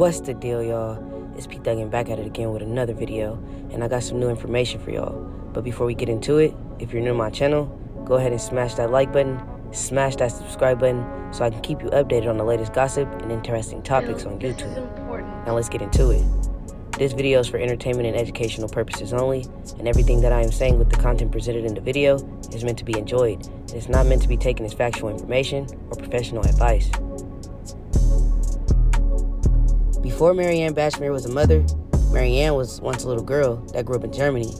What's the deal, y'all? It's P Thuggin back at it again with another video, and I got some new information for y'all. But before we get into it, if you're new to my channel, go ahead and smash that like button, smash that subscribe button, so I can keep you updated on the latest gossip and interesting topics on YouTube. Now let's get into it. This video is for entertainment and educational purposes only, and everything that I am saying with the content presented in the video is meant to be enjoyed. It is not meant to be taken as factual information or professional advice. Before Marianne Bachmeirer was a mother, Marianne was once a little girl that grew up in Germany.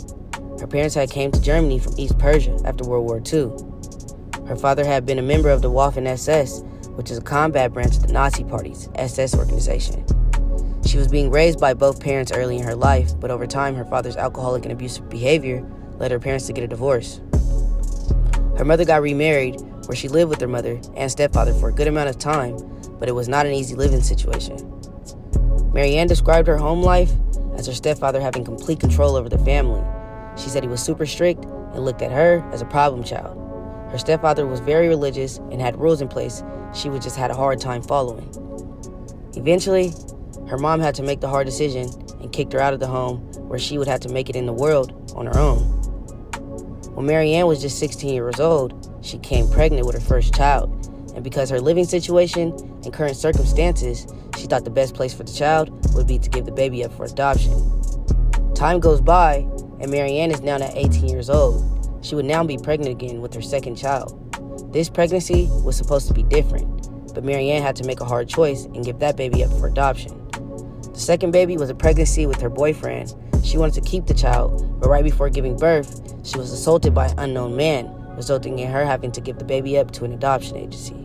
Her parents had came to Germany from East Prussia after World War II. Her father had been a member of the Waffen-SS, which is a combat branch of the Nazi Party's SS organization. She was being raised by both parents early in her life, but over time her father's alcoholic and abusive behavior led her parents to get a divorce. Her mother got remarried, where she lived with her mother and stepfather for a good amount of time, but it was not an easy living situation. Marianne described her home life as her stepfather having complete control over the family. She said he was super strict and looked at her as a problem child. Her stepfather was very religious and had rules in place she would just had a hard time following. Eventually, her mom had to make the hard decision and kicked her out of the home where she would have to make it in the world on her own. When Marianne was just 16 years old, she became pregnant with her first child, and because her living situation and current circumstances, she thought the best place for the child would be to give the baby up for adoption. Time goes by, and Marianne is now at 18 years old. She would now be pregnant again with her second child. This pregnancy was supposed to be different, but Marianne had to make a hard choice and give that baby up for adoption. The second baby was a pregnancy with her boyfriend. She wanted to keep the child, but right before giving birth, she was assaulted by an unknown man, resulting in her having to give the baby up to an adoption agency.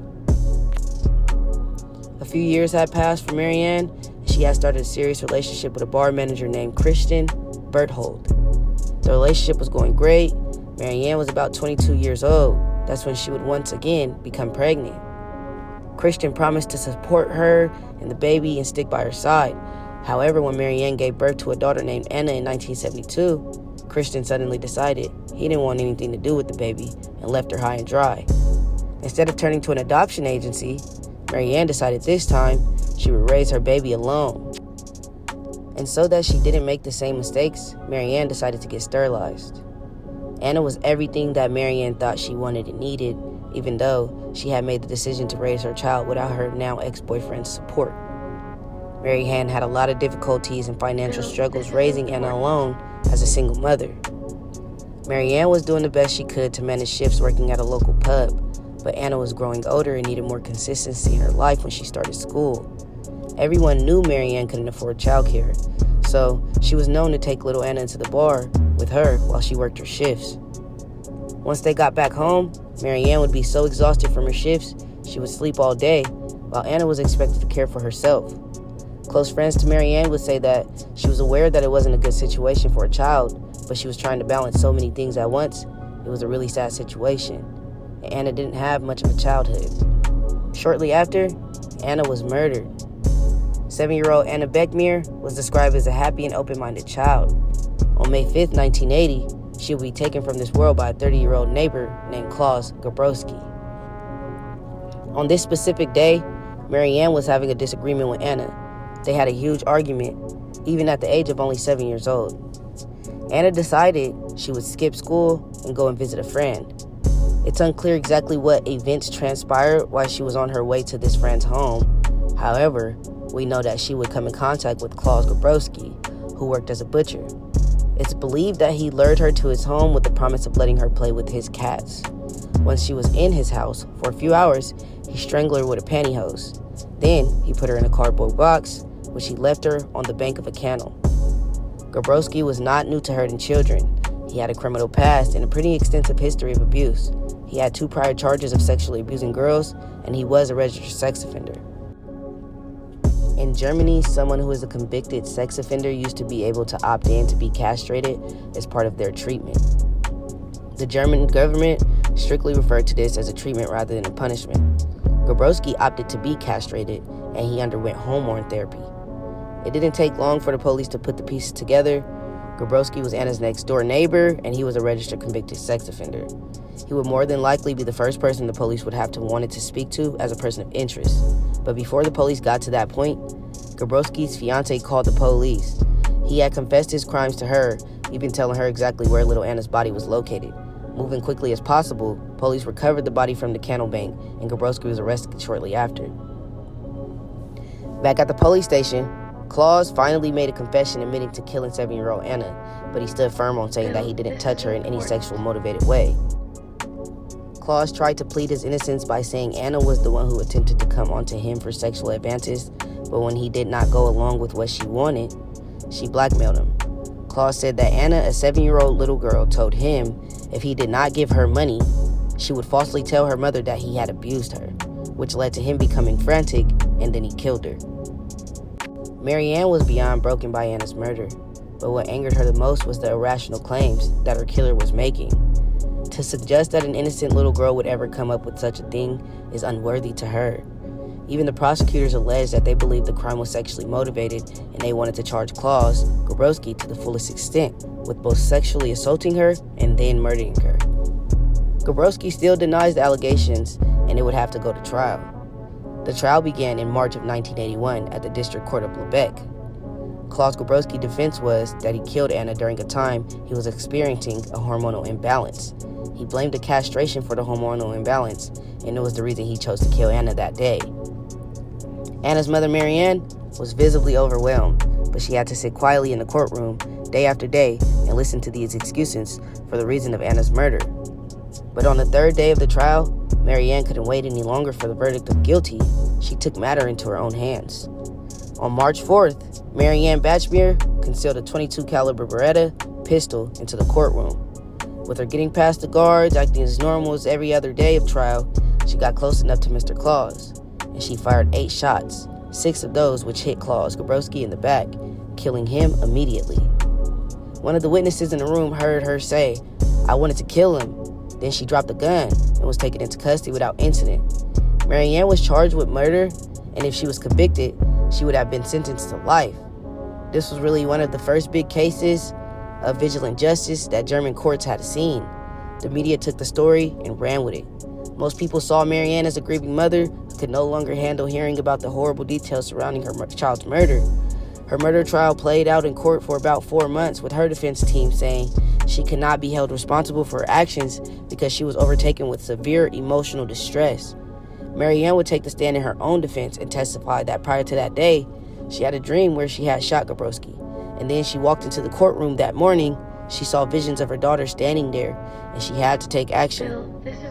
A few years had passed for Marianne, and she had started a serious relationship with a bar manager named Christian Berthold. The relationship was going great. Marianne was about 22 years old. That's when she would once again become pregnant. Christian promised to support her and the baby and stick by her side. However, when Marianne gave birth to a daughter named Anna in 1972, Christian suddenly decided he didn't want anything to do with the baby and left her high and dry. Instead of turning to an adoption agency, Marianne decided this time she would raise her baby alone. And so that she didn't make the same mistakes, Marianne decided to get sterilized. Anna was everything that Marianne thought she wanted and needed, even though she had made the decision to raise her child without her now ex-boyfriend's support. Marianne had a lot of difficulties and financial struggles raising Anna alone as a single mother. Marianne was doing the best she could to manage shifts working at a local pub, but Anna was growing older and needed more consistency in her life when she started school. Everyone knew Marianne couldn't afford childcare, so she was known to take little Anna into the bar with her while she worked her shifts. Once they got back home, Marianne would be so exhausted from her shifts, she would sleep all day, while Anna was expected to care for herself. Close friends to Marianne would say that she was aware that it wasn't a good situation for a child, but she was trying to balance so many things at once. It was a really sad situation, and Anna didn't have much of a childhood. Shortly after, Anna was murdered. 7-year-old Anna Bachmeirer was described as a happy and open-minded child. On May 5th, 1980, she would be taken from this world by a 30-year-old neighbor named Klaus Grabowski. On this specific day, Marianne was having a disagreement with Anna. They had a huge argument, even at the age of only 7 years old. Anna decided she would skip school and go and visit a friend. It's unclear exactly what events transpired while she was on her way to this friend's home. However, we know that she would come in contact with Klaus Grabowski, who worked as a butcher. It's believed that he lured her to his home with the promise of letting her play with his cats. Once she was in his house, for a few hours, he strangled her with a pantyhose. Then, he put her in a cardboard box, which he left her on the bank of a canal. Grabowski was not new to hurting children. He had a criminal past and a pretty extensive history of abuse. He had 2 prior charges of sexually abusing girls, and he was a registered sex offender. In Germany, someone who is a convicted sex offender used to be able to opt in to be castrated as part of their treatment. The German government strictly referred to this as a treatment rather than a punishment. Grabowski opted to be castrated, and he underwent hormone therapy. It didn't take long for the police to put the pieces together. Grabowski was Anna's next-door neighbor, and he was a registered convicted sex offender. He would more than likely be the first person the police would have to wanted to speak to as a person of interest. But before the police got to that point, Grabowski's fiancee called the police. He had confessed his crimes to her, even telling her exactly where little Anna's body was located. Moving quickly as possible, police recovered the body from the canal bank, and Grabowski was arrested shortly after. Back at the police station, Klaus finally made a confession admitting to killing 7-year-old Anna, but he stood firm on saying that he didn't touch her in any sexual motivated way. Klaus tried to plead his innocence by saying Anna was the one who attempted to come onto him for sexual advances, but when he did not go along with what she wanted, she blackmailed him. Klaus said that Anna, a 7-year-old little girl, told him if he did not give her money, she would falsely tell her mother that he had abused her, which led to him becoming frantic, and then he killed her. Marianne was beyond broken by Anna's murder, but what angered her the most was the irrational claims that her killer was making. To suggest that an innocent little girl would ever come up with such a thing is unworthy to her. Even the prosecutors alleged that they believed the crime was sexually motivated, and they wanted to charge Klaus Grabowski to the fullest extent, with both sexually assaulting her and then murdering her. Grabowski still denies the allegations, and it would have to go to trial. The trial began in March of 1981 at the District Court of Lubeck. Klaus Grabowski's defense was that he killed Anna during a time he was experiencing a hormonal imbalance. He blamed the castration for the hormonal imbalance, and it was the reason he chose to kill Anna that day. Anna's mother, Marianne, was visibly overwhelmed, but she had to sit quietly in the courtroom day after day and listen to these excuses for the reason of Anna's murder. But on the third day of the trial, Marianne couldn't wait any longer for the verdict of guilty. She took matter into her own hands. On March 4th, Marianne Bachmeirer concealed a .22 caliber Beretta pistol into the courtroom. With her getting past the guards, acting as normal as every other day of trial, she got close enough to Mr. Klaus, and she fired 8 shots, 6 of those which hit Klaus Grabowski in the back, killing him immediately. One of the witnesses in the room heard her say, "I wanted to kill him." Then she dropped the gun and was taken into custody without incident. Marianne was charged with murder, and if she was convicted, she would have been sentenced to life. This was really one of the first big cases of vigilant justice that German courts had seen. The media took the story and ran with it. Most people saw Marianne as a grieving mother who could no longer handle hearing about the horrible details surrounding her child's murder. Her murder trial played out in court for about 4 months, with her defense team saying she could not be held responsible for her actions because she was overtaken with severe emotional distress. Marianne would take the stand in her own defense and testify that prior to that day, she had a dream where she had shot Grabowski, and then she walked into the courtroom that morning. She saw visions of her daughter standing there, and she had to take action.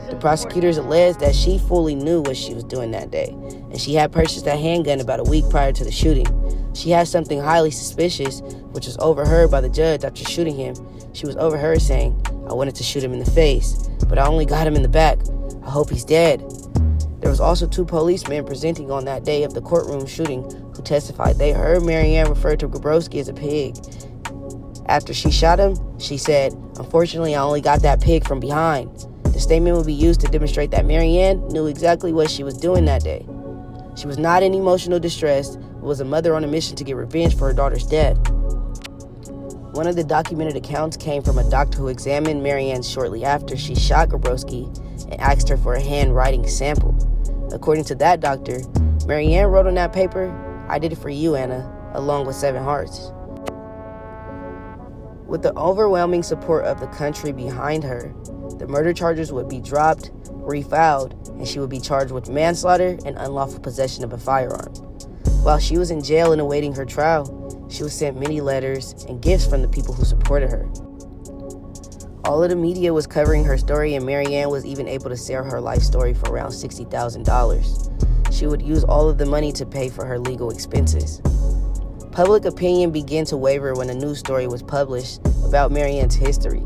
The prosecutors alleged that she fully knew what she was doing that day, and she had purchased a handgun about a week prior to the shooting. She had something highly suspicious, which was overheard by the judge after shooting him. She was overheard saying, "I wanted to shoot him in the face, but I only got him in the back. I hope he's dead." There was also 2 policemen presenting on that day of the courtroom shooting who testified they heard Marianne refer to Grabowski as a pig. After she shot him, she said, "Unfortunately, I only got that pig from behind." The statement would be used to demonstrate that Marianne knew exactly what she was doing that day. She was not in emotional distress, but was a mother on a mission to get revenge for her daughter's death. One of the documented accounts came from a doctor who examined Marianne shortly after she shot Grabowski and asked her for a handwriting sample. According to that doctor, Marianne wrote on that paper, "I did it for you, Anna," along with 7 hearts. With the overwhelming support of the country behind her, the murder charges would be dropped, refiled, and she would be charged with manslaughter and unlawful possession of a firearm. While she was in jail and awaiting her trial, she was sent many letters and gifts from the people who supported her. All of the media was covering her story, and Marianne was even able to sell her life story for around $60,000. She would use all of the money to pay for her legal expenses. Public opinion began to waver when a news story was published about Marianne's history.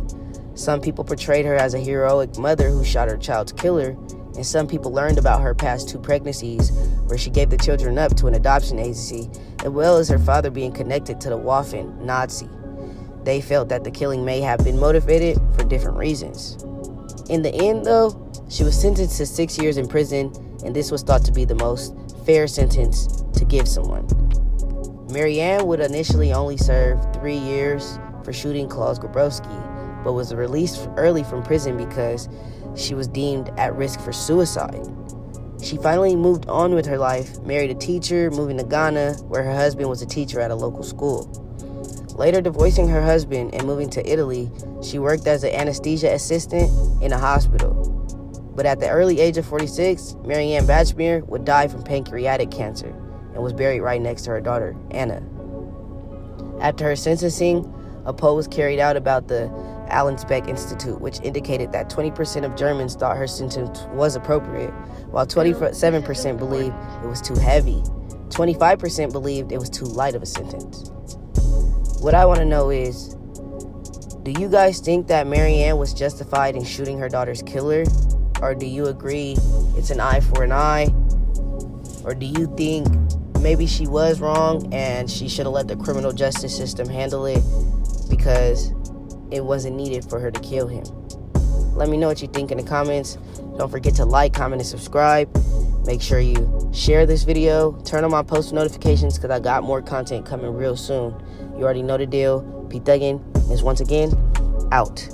Some people portrayed her as a heroic mother who shot her child's killer, and some people learned about her past 2 pregnancies where she gave the children up to an adoption agency, as well as her father being connected to the Waffen Nazi. They felt that the killing may have been motivated for different reasons. In the end, though, she was sentenced to 6 years in prison, and this was thought to be the most fair sentence to give someone. Marianne would initially only serve 3 years for shooting Klaus Grabowski, but was released early from prison because she was deemed at risk for suicide. She finally moved on with her life, married a teacher, moving to Ghana, where her husband was a teacher at a local school. Later divorcing her husband and moving to Italy, she worked as an anesthesia assistant in a hospital. But at the early age of 46, Marianne Bachmeirer would die from pancreatic cancer and was buried right next to her daughter, Anna. After her sentencing, a poll was carried out about the Allensbeck Institute, which indicated that 20% of Germans thought her sentence was appropriate, while 27% believed it was too heavy. 25% believed it was too light of a sentence. What I want to know is, do you guys think that Marianne was justified in shooting her daughter's killer? Or do you agree it's an eye for an eye? Or do you think maybe she was wrong and she should have let the criminal justice system handle it because it wasn't needed for her to kill him? Let me know what you think in the comments. Don't forget to like, comment, and subscribe. Make sure you share this video. Turn on my post notifications because I got more content coming real soon. You already know the deal. P Thuggin is once again out.